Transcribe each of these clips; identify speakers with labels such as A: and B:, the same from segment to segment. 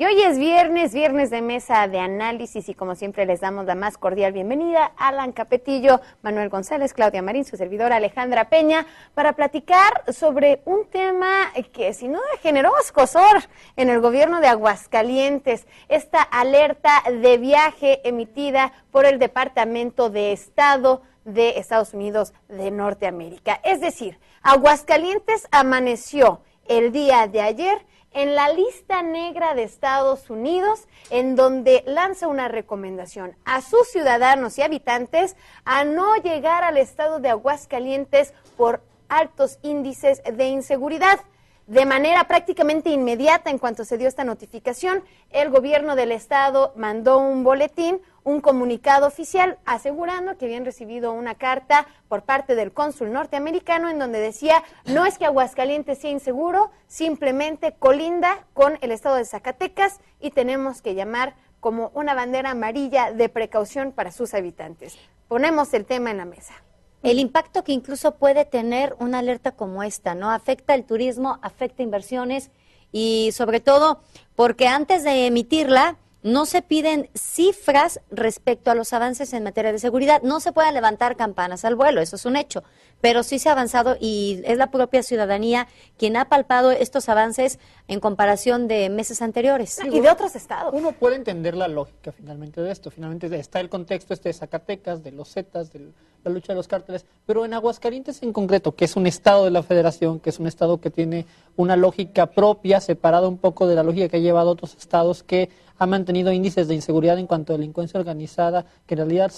A: Y hoy es viernes de mesa de análisis y como siempre les damos la más cordial bienvenida a Alan Capetillo, Manuel González, Claudia Marín, su servidora Alejandra Peña, para platicar sobre un tema que sin duda generó escozor en el gobierno de Aguascalientes, esta alerta de viaje emitida por el Departamento de Estado de Estados Unidos de Norteamérica. Es decir, Aguascalientes amaneció el día de ayer en la lista negra de Estados Unidos, en donde lanza una recomendación a sus ciudadanos y habitantes a no llegar al estado de Aguascalientes por altos índices de inseguridad. De manera prácticamente inmediata, en cuanto se dio esta notificación, el gobierno del estado mandó un boletín, un comunicado oficial, asegurando que habían recibido una carta por parte del cónsul norteamericano en donde decía, no es que Aguascalientes sea inseguro, simplemente colinda con el estado de Zacatecas y tenemos que llamar como una bandera amarilla de precaución para sus habitantes. Ponemos el tema en la mesa.
B: El impacto que incluso puede tener una alerta como esta, ¿no? Afecta el turismo, afecta inversiones y sobre todo porque antes de emitirla no se piden cifras respecto a los avances en materia de seguridad. No se pueden levantar campanas al vuelo, eso es un hecho, pero sí se ha avanzado y es la propia ciudadanía quien ha palpado estos avances en comparación de meses anteriores.
A: Y de otros estados.
C: Uno puede entender la lógica finalmente de esto. Finalmente está el contexto de Zacatecas, de los Zetas, de la lucha de los cárteles, pero en Aguascalientes en concreto, que es un estado de la federación, que es un estado que tiene una lógica propia, separada un poco de la lógica que ha llevado a otros estados, que ha mantenido índices de inseguridad en cuanto a delincuencia organizada, que en realidad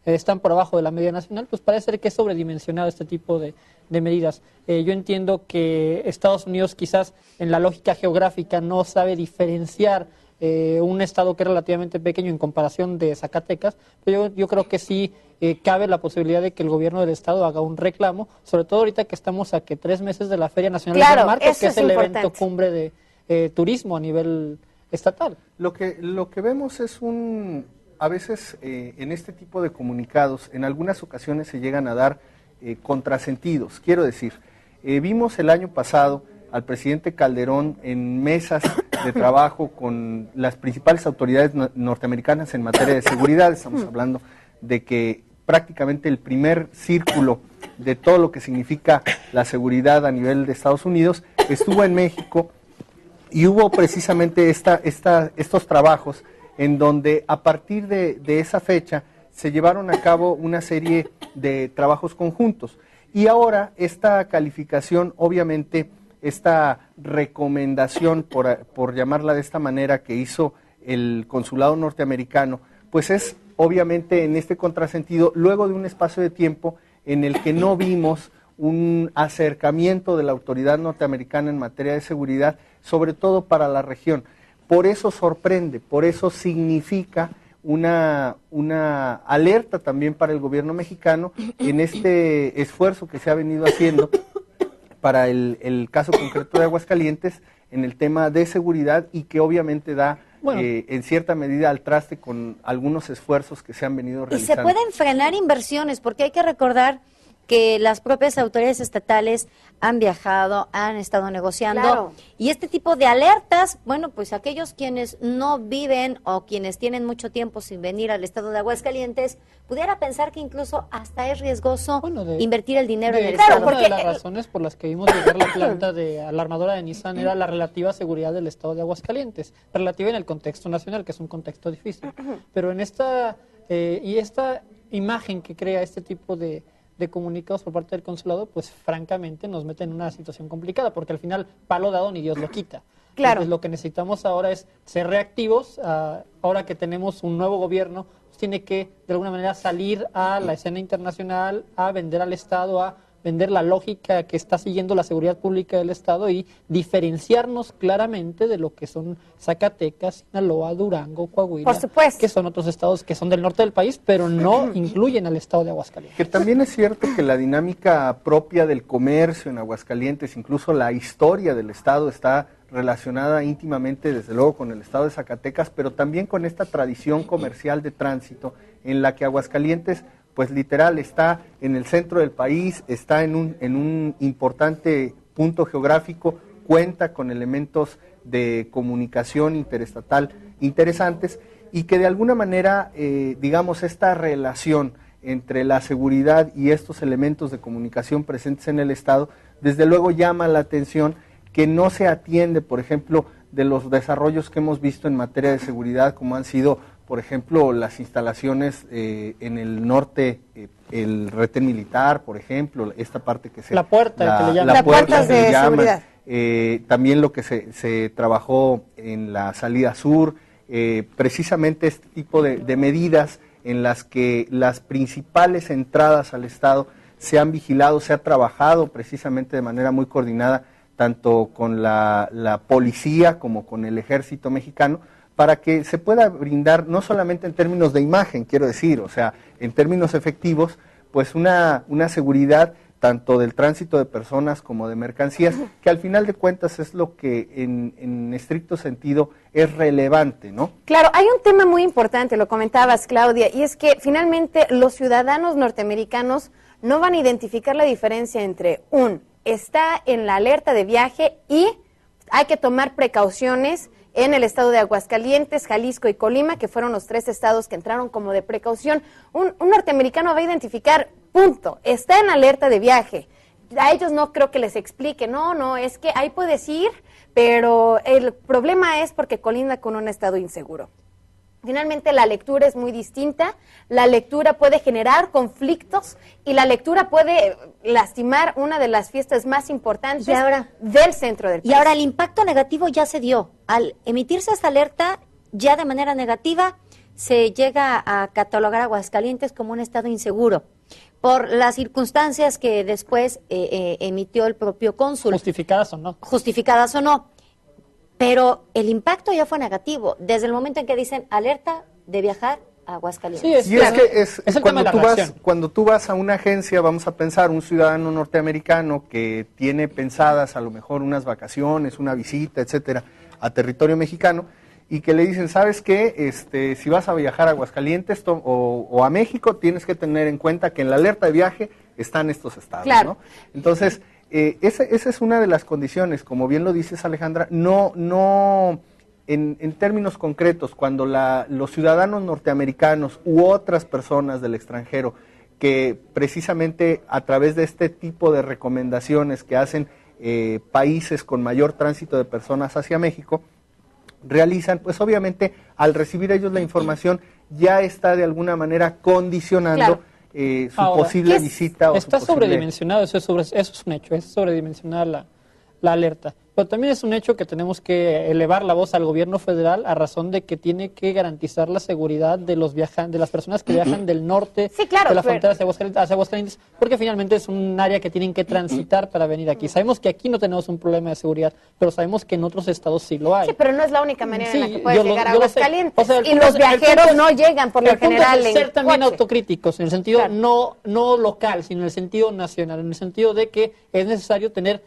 C: están por abajo de la media nacional, pues parece ser que es sobredimensionado este tipo de medidas. Yo entiendo que Estados Unidos quizás en la lógica geográfica no sabe diferenciar un estado que es relativamente pequeño en comparación de Zacatecas, pero yo creo que sí cabe la posibilidad de que el gobierno del estado haga un reclamo, sobre todo ahorita que estamos a 3 meses de la Feria Nacional de San Marcos, que es el evento cumbre de turismo a nivel estatal.
D: Lo que vemos es a veces en este tipo de comunicados, en algunas ocasiones se llegan a dar contrasentidos. Quiero decir, vimos el año pasado al presidente Calderón en mesas de trabajo con las principales autoridades norteamericanas en materia de seguridad. Estamos hablando de que prácticamente el primer círculo de todo lo que significa la seguridad a nivel de Estados Unidos estuvo en México y hubo precisamente estos trabajos en donde a partir de esa fecha se llevaron a cabo una serie de trabajos conjuntos. Y ahora esta calificación, obviamente, esta recomendación, por llamarla de esta manera, que hizo el consulado norteamericano, pues es obviamente en este contrasentido, luego de un espacio de tiempo en el que no vimos un acercamiento de la autoridad norteamericana en materia de seguridad, sobre todo para la región. Por eso sorprende, por eso significa una alerta también para el gobierno mexicano en este esfuerzo que se ha venido haciendo para el caso concreto de Aguascalientes en el tema de seguridad y que obviamente da en cierta medida al traste con algunos esfuerzos que se han venido realizando.
B: Y se pueden frenar inversiones porque hay que recordar que las propias autoridades estatales han viajado, han estado negociando.
A: Claro.
B: Y este tipo de alertas, bueno, pues aquellos quienes no viven o quienes tienen mucho tiempo sin venir al estado de Aguascalientes, pudiera pensar que incluso hasta es riesgoso invertir el dinero en el estado.
C: Una de las razones por las que vimos llegar la planta a la armadora de Nissan era la relativa seguridad del estado de Aguascalientes, relativa en el contexto nacional, que es un contexto difícil. Pero en esta imagen que crea este tipo de comunicados por parte del consulado, pues francamente nos mete en una situación complicada, porque al final palo dado ni Dios lo quita.
A: Claro.
C: Entonces lo que necesitamos ahora es ser reactivos. Ahora que tenemos un nuevo gobierno, pues tiene que de alguna manera salir a la escena internacional, a vender al Estado, a vender la lógica que está siguiendo la seguridad pública del Estado y diferenciarnos claramente de lo que son Zacatecas, Sinaloa, Durango, Coahuila,
A: por supuesto,
C: que son otros estados que son del norte del país, pero no incluyen al estado de Aguascalientes.
D: Que también es cierto que la dinámica propia del comercio en Aguascalientes, incluso la historia del estado está relacionada íntimamente, desde luego, con el estado de Zacatecas, pero también con esta tradición comercial de tránsito en la que Aguascalientes pues literal está en el centro del país, está en un importante punto geográfico, cuenta con elementos de comunicación interestatal interesantes y que de alguna manera, digamos, esta relación entre la seguridad y estos elementos de comunicación presentes en el Estado, desde luego llama la atención que no se atiende, por ejemplo, de los desarrollos que hemos visto en materia de seguridad, como han sido, por ejemplo, las instalaciones en el norte, el retén militar, por ejemplo, esta parte que se...
C: La puerta, que le llaman.
D: La puerta
A: puertas
D: que le
A: de
D: llaman.
A: seguridad.
D: También lo que se trabajó en la salida sur, precisamente este tipo de medidas en las que las principales entradas al Estado se han vigilado, se ha trabajado precisamente de manera muy coordinada, tanto con la policía como con el ejército mexicano, para que se pueda brindar, no solamente en términos de imagen, quiero decir, o sea, en términos efectivos, pues una seguridad tanto del tránsito de personas como de mercancías, que al final de cuentas es lo que en estricto sentido es relevante, ¿no?
A: Claro, hay un tema muy importante, lo comentabas, Claudia, y es que finalmente los ciudadanos norteamericanos no van a identificar la diferencia entre está en la alerta de viaje y hay que tomar precauciones en el estado de Aguascalientes, Jalisco y Colima, que fueron los 3 estados que entraron como de precaución. Un norteamericano va a identificar, punto, está en alerta de viaje. A ellos no creo que les explique, no, es que ahí puedes ir, pero el problema es porque colinda con un estado inseguro. Finalmente la lectura es muy distinta, la lectura puede generar conflictos y la lectura puede lastimar una de las fiestas más importantes del centro del país.
B: Y ahora el impacto negativo ya se dio. Al emitirse esta alerta, ya de manera negativa, se llega a catalogar a Aguascalientes como un estado inseguro por las circunstancias que después emitió el propio cónsul.
C: Justificadas o no.
B: Justificadas o no. Pero el impacto ya fue negativo, desde el momento en que dicen alerta de viajar a Aguascalientes.
D: Sí, es que cuando tú vas a una agencia, vamos a pensar, un ciudadano norteamericano que tiene pensadas a lo mejor unas vacaciones, una visita, etcétera, a territorio mexicano, y que le dicen, ¿sabes qué? Si vas a viajar a Aguascalientes o a México, tienes que tener en cuenta que en la alerta de viaje están estos estados,
A: claro,
D: ¿no? Entonces, esa es una de las condiciones, como bien lo dices, Alejandra, en términos concretos, cuando los ciudadanos norteamericanos u otras personas del extranjero que precisamente a través de este tipo de recomendaciones que hacen países con mayor tránsito de personas hacia México, realizan, pues obviamente al recibir ellos la información ya está de alguna manera condicionando su posible visita.
C: Está sobredimensionado, eso es un hecho, es sobredimensionada la alerta. Pero también es un hecho que tenemos que elevar la voz al gobierno federal a razón de que tiene que garantizar la seguridad de los de las personas que viajan del norte de la frontera hacia Aguascalientes, porque finalmente es un área que tienen que transitar para venir aquí. Sabemos que aquí no tenemos un problema de seguridad, pero sabemos que en otros estados sí lo hay.
A: Sí, pero no es la única manera en la que puedes llegar a Aguascalientes.
C: O sea,
A: y los viajeros no llegan por lo general en
C: ser también
A: coche.
C: autocríticos, en el sentido no local, sino en el sentido nacional, en el sentido de que es necesario tener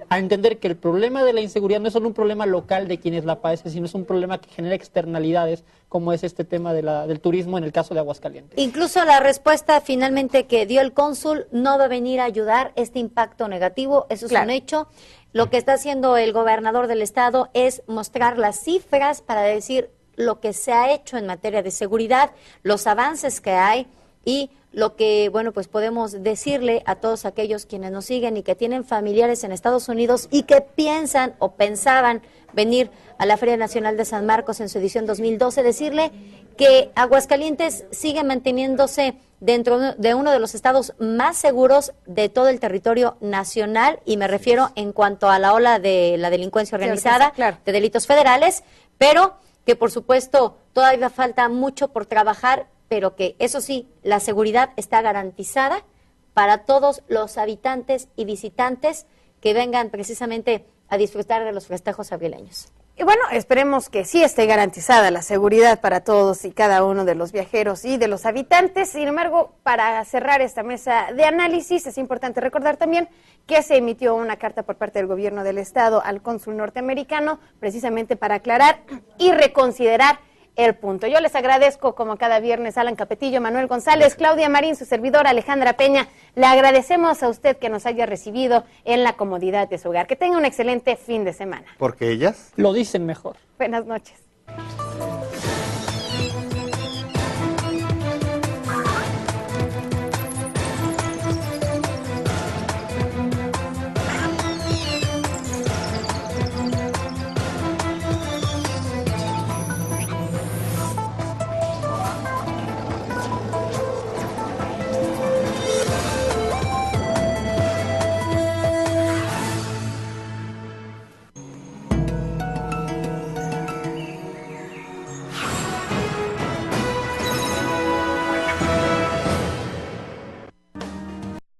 C: a entender que el problema de la inseguridad no es solo un problema local de quienes la padecen, sino es un problema que genera externalidades, como es este tema del turismo en el caso de Aguascalientes.
B: Incluso la respuesta finalmente que dio el cónsul no va a venir a ayudar este impacto negativo, eso es un hecho. Lo que está haciendo el gobernador del estado es mostrar las cifras para decir lo que se ha hecho en materia de seguridad, los avances que hay y lo que, bueno, pues podemos decirle a todos aquellos quienes nos siguen y que tienen familiares en Estados Unidos y que piensan o pensaban venir a la Feria Nacional de San Marcos en su edición 2012, decirle que Aguascalientes sigue manteniéndose dentro de uno de los estados más seguros de todo el territorio nacional, y me refiero en cuanto a la ola de la delincuencia organizada, de delitos federales, pero que por supuesto todavía falta mucho por trabajar, pero que eso sí, la seguridad está garantizada para todos los habitantes y visitantes que vengan precisamente a disfrutar de los festejos abrileños.
A: Y bueno, esperemos que sí esté garantizada la seguridad para todos y cada uno de los viajeros y de los habitantes. Sin embargo, para cerrar esta mesa de análisis, es importante recordar también que se emitió una carta por parte del gobierno del estado al cónsul norteamericano, precisamente para aclarar y reconsiderar el punto. Yo les agradezco, como cada viernes, Alan Capetillo, Manuel González, Claudia Marín, su servidora Alejandra Peña. Le agradecemos a usted que nos haya recibido en la comodidad de su hogar. Que tenga un excelente fin de semana.
E: Porque ellas
C: Lo dicen mejor.
A: Buenas noches.